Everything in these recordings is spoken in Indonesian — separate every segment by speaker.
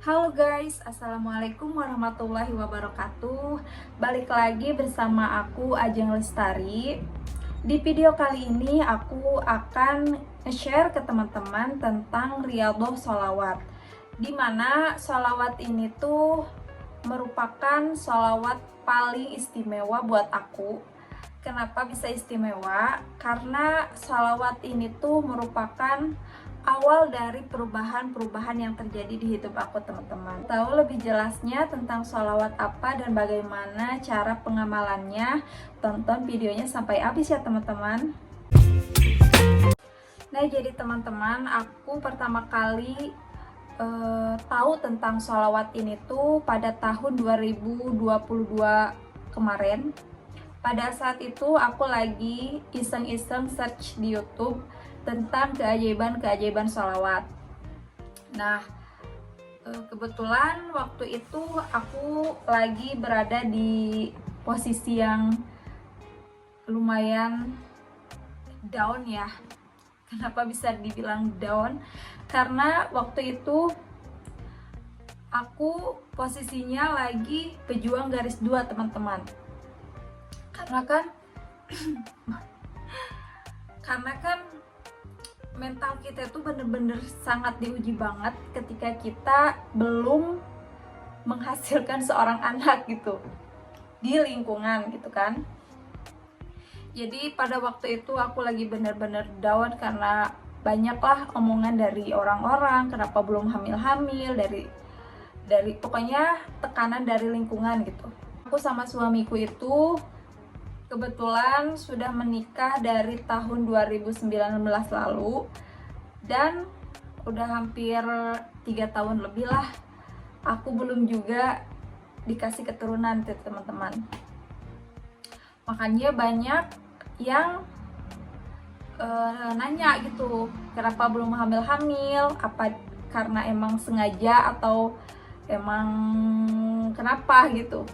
Speaker 1: Halo guys, Assalamualaikum warahmatullahi wabarakatuh. Balik lagi bersama aku Ajeng Lestari. Di video kali ini aku akan share ke teman-teman tentang Riyadhah Sholawat, dimana sholawat ini tuh merupakan sholawat paling istimewa buat aku. Kenapa bisa istimewa? Karena sholawat ini tuh merupakan awal dari perubahan-perubahan yang terjadi di hidup aku, teman-teman. Tahu lebih jelasnya tentang sholawat apa dan bagaimana cara pengamalannya? Tonton videonya sampai habis ya, teman-teman. Nah, jadi teman-teman, aku pertama kali tahu tentang sholawat ini tuh pada tahun 2022 kemarin. Pada saat itu aku lagi iseng-iseng search di YouTube tentang keajaiban-keajaiban sholawat. Nah, kebetulan waktu itu aku lagi berada di posisi yang lumayan down ya. Kenapa bisa dibilang down? Karena waktu itu aku posisinya lagi pejuang garis 2, teman-teman. Karena kan mental kita itu bener-bener sangat diuji banget ketika kita belum menghasilkan seorang anak gitu di lingkungan gitu kan. Jadi pada waktu itu aku lagi bener-bener down karena banyaklah omongan dari orang-orang kenapa belum hamil-hamil, dari pokoknya tekanan dari lingkungan gitu. Aku sama suamiku itu kebetulan sudah menikah dari tahun 2019 lalu dan udah hampir 3 tahun lebih lah aku belum juga dikasih keturunan, teman-teman. Makanya banyak yang nanya gitu, kenapa belum hamil-hamil, apa karena emang sengaja atau emang kenapa gitu.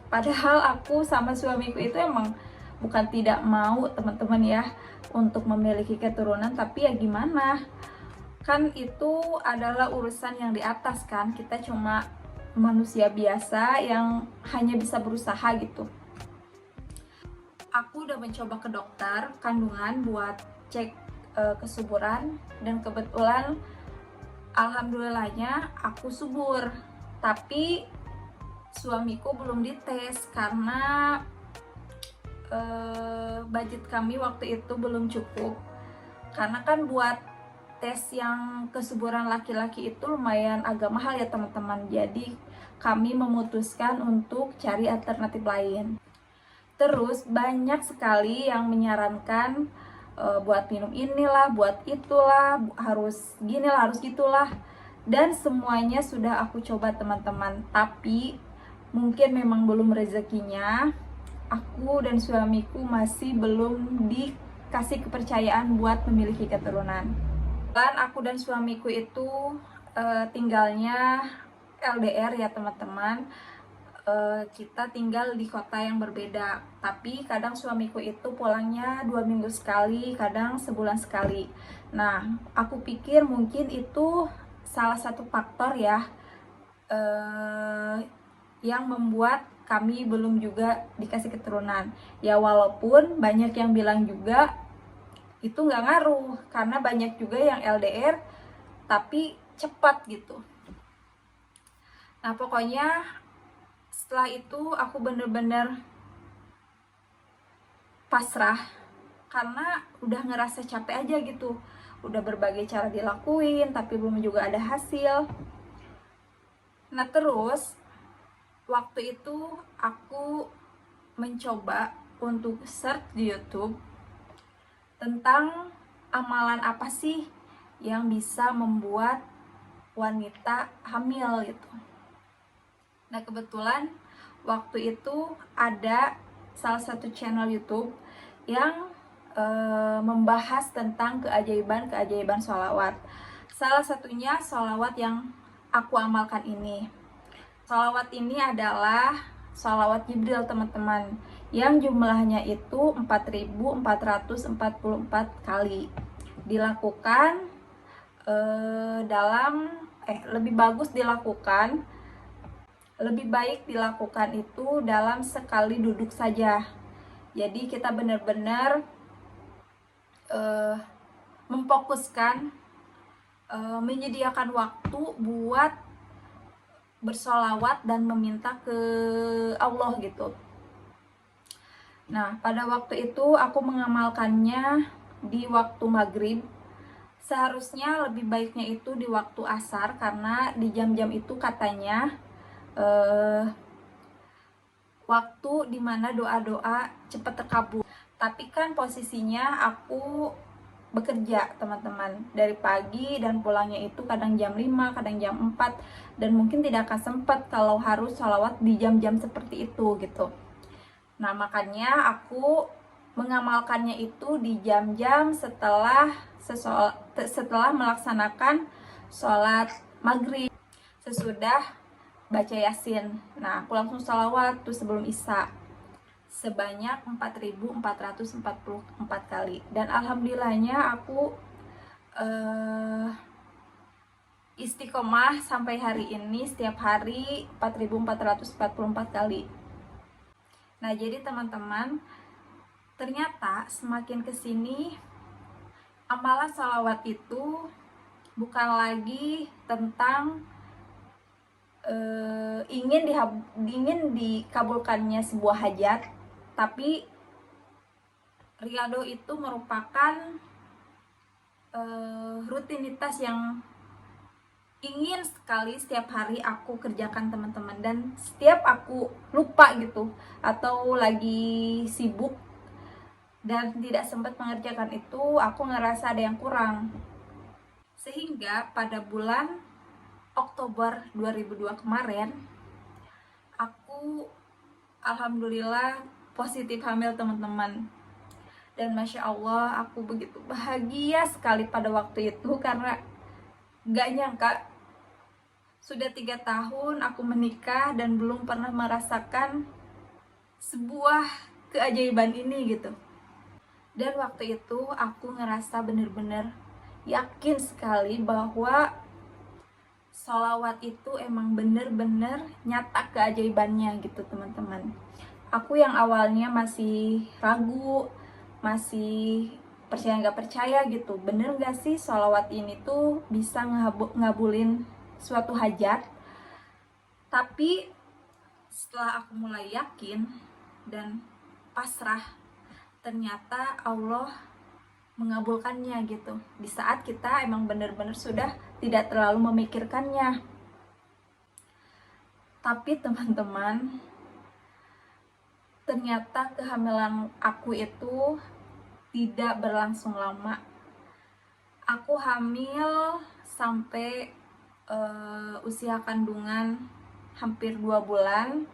Speaker 1: Padahal aku sama suamiku itu emang bukan tidak mau, teman-teman ya, untuk memiliki keturunan, tapi ya gimana, kan itu adalah urusan yang di atas kan, kita cuma manusia biasa yang hanya bisa berusaha gitu. Aku udah mencoba ke dokter kandungan buat cek kesuburan dan kebetulan alhamdulillahnya aku subur, tapi suamiku belum dites karena budget kami waktu itu belum cukup. Karena kan buat tes yang kesuburan laki-laki itu lumayan agak mahal ya, teman-teman. Jadi kami memutuskan untuk cari alternatif lain. Terus banyak sekali yang menyarankan buat minum inilah, buat itulah, harus ginilah, harus gitulah. Dan semuanya sudah aku coba, teman-teman. Tapi mungkin memang belum rezekinya, aku dan suamiku masih belum dikasih kepercayaan buat memiliki keturunan. Dan aku dan suamiku itu tinggalnya LDR ya, teman-teman. Kita tinggal di kota yang berbeda, tapi kadang suamiku itu pulangnya 2 minggu sekali, kadang sebulan sekali. Nah, aku pikir mungkin itu salah satu faktor ya yang membuat kami belum juga dikasih keturunan. Ya walaupun banyak yang bilang juga itu nggak ngaruh, karena banyak juga yang LDR tapi cepat gitu. Nah pokoknya setelah itu aku bener-bener pasrah karena udah ngerasa capek aja gitu. Udah berbagai cara dilakuin tapi belum juga ada hasil. Nah terus waktu itu aku mencoba untuk search di YouTube tentang amalan apa sih yang bisa membuat wanita hamil gitu. Nah kebetulan waktu itu ada salah satu channel YouTube yang membahas tentang keajaiban-keajaiban sholawat. Salah satunya sholawat yang aku amalkan ini. Sholawat ini adalah sholawat Jibril, teman-teman, yang jumlahnya itu 4.444 kali dilakukan dalam lebih bagus dilakukan, lebih baik dilakukan itu dalam sekali duduk saja. Jadi kita benar-benar memfokuskan, menyediakan waktu buat bersolawat dan meminta ke Allah gitu. Nah, pada waktu itu aku mengamalkannya di waktu maghrib. Seharusnya lebih baiknya itu di waktu asar, karena di jam-jam itu katanya waktu dimana doa-doa cepat terkabul. Tapi kan posisinya aku bekerja teman-teman, dari pagi, dan pulangnya itu kadang jam 5, kadang jam 4, dan mungkin tidak akan sempat kalau harus sholawat di jam-jam seperti itu gitu. Nah, makanya aku mengamalkannya itu di jam-jam setelah melaksanakan sholat maghrib, sesudah baca yasin. Nah, aku langsung sholawat tuh sebelum isya sebanyak 4.444 kali, dan alhamdulillahnya aku istiqomah sampai hari ini setiap hari 4.444 kali. Nah, jadi teman-teman, ternyata semakin kesini amalan sholawat itu bukan lagi tentang ingin dikabulkannya sebuah hajat, tapi riyadhah itu merupakan rutinitas yang ingin sekali setiap hari aku kerjakan teman-teman. Dan setiap aku lupa gitu atau lagi sibuk dan tidak sempat mengerjakan itu, aku ngerasa ada yang kurang. Sehingga pada bulan Oktober 2002 kemarin, aku alhamdulillah positif hamil teman-teman. Dan Masya Allah, aku begitu bahagia sekali pada waktu itu, karena gak nyangka sudah 3 tahun aku menikah dan belum pernah merasakan sebuah keajaiban ini gitu. Dan waktu itu aku ngerasa bener-bener yakin sekali bahwa sholawat itu emang bener-bener nyata keajaibannya gitu teman-teman. Aku yang awalnya masih ragu, masih percaya nggak percaya gitu, bener nggak sih sholawat ini tuh bisa ngabulin suatu hajat. Tapi setelah aku mulai yakin dan pasrah, ternyata Allah mengabulkannya gitu di saat kita emang bener-bener sudah tidak terlalu memikirkannya. Tapi teman-teman, ternyata kehamilan aku itu tidak berlangsung lama. Aku hamil sampai usia kandungan hampir 2 bulan,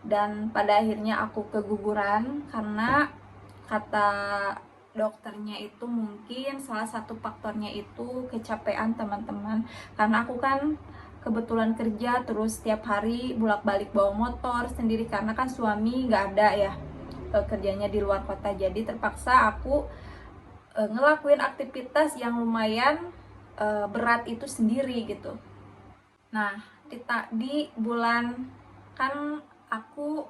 Speaker 1: dan pada akhirnya aku keguguran karena kata dokternya itu mungkin salah satu faktornya itu kecapean teman-teman. Karena aku kan kebetulan kerja terus setiap hari bolak-balik bawa motor sendiri, karena kan suami nggak ada ya, kerjanya di luar kota. Jadi terpaksa aku ngelakuin aktivitas yang lumayan berat itu sendiri gitu. Nah, di bulan, kan aku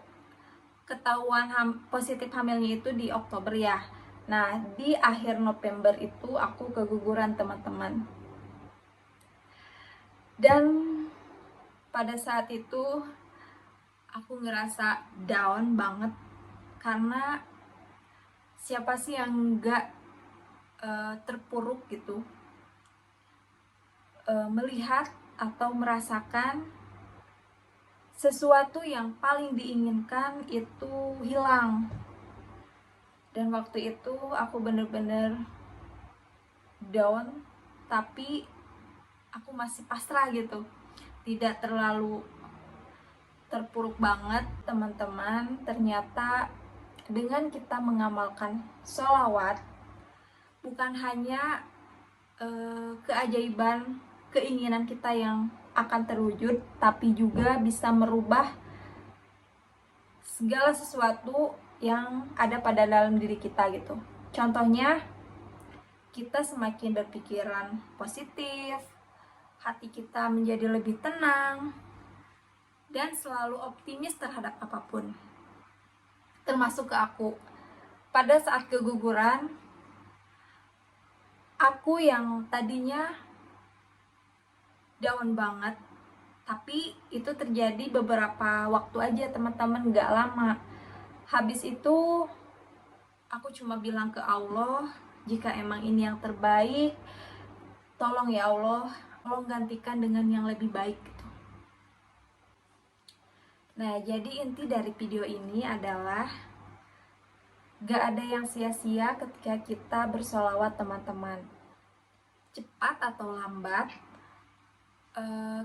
Speaker 1: ketahuan positif hamilnya itu di Oktober ya. Nah, di akhir November itu aku keguguran teman-teman. Dan pada saat itu aku ngerasa down banget, karena siapa sih yang nggak terpuruk gitu melihat atau merasakan sesuatu yang paling diinginkan itu hilang. Dan waktu itu aku bener-bener down, tapi aku masih pasrah gitu, tidak terlalu terpuruk banget teman-teman. Ternyata dengan kita mengamalkan sholawat, bukan hanya keajaiban keinginan kita yang akan terwujud, tapi juga bisa merubah segala sesuatu yang ada pada dalam diri kita gitu. Contohnya, kita semakin berpikiran positif, hati kita menjadi lebih tenang, dan selalu optimis terhadap apapun. Termasuk ke aku. Pada saat keguguran, aku yang tadinya down banget, tapi itu terjadi beberapa waktu aja teman-teman, gak lama. Habis itu aku cuma bilang ke Allah, jika emang ini yang terbaik, tolong ya Allah, tolong gantikan dengan yang lebih baik gitu. Nah, jadi inti dari video ini adalah gak ada yang sia-sia ketika kita bersolawat teman-teman. Cepat atau lambat,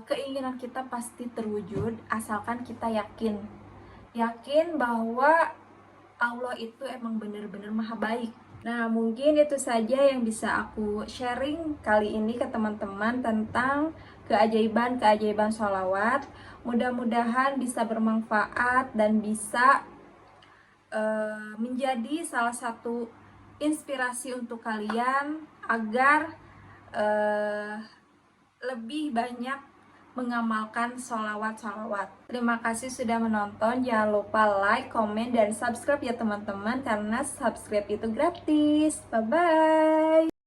Speaker 1: keinginan kita pasti terwujud asalkan kita yakin bahwa Allah itu emang benar-benar maha baik. Nah, mungkin itu saja yang bisa aku sharing kali ini ke teman-teman tentang keajaiban sholawat. Mudah-mudahan bisa bermanfaat dan bisa menjadi salah satu inspirasi untuk kalian agar lebih banyak mengamalkan sholawat. Terima kasih sudah menonton. Jangan lupa like, komen, dan subscribe ya teman-teman, karena subscribe itu gratis. Bye-bye.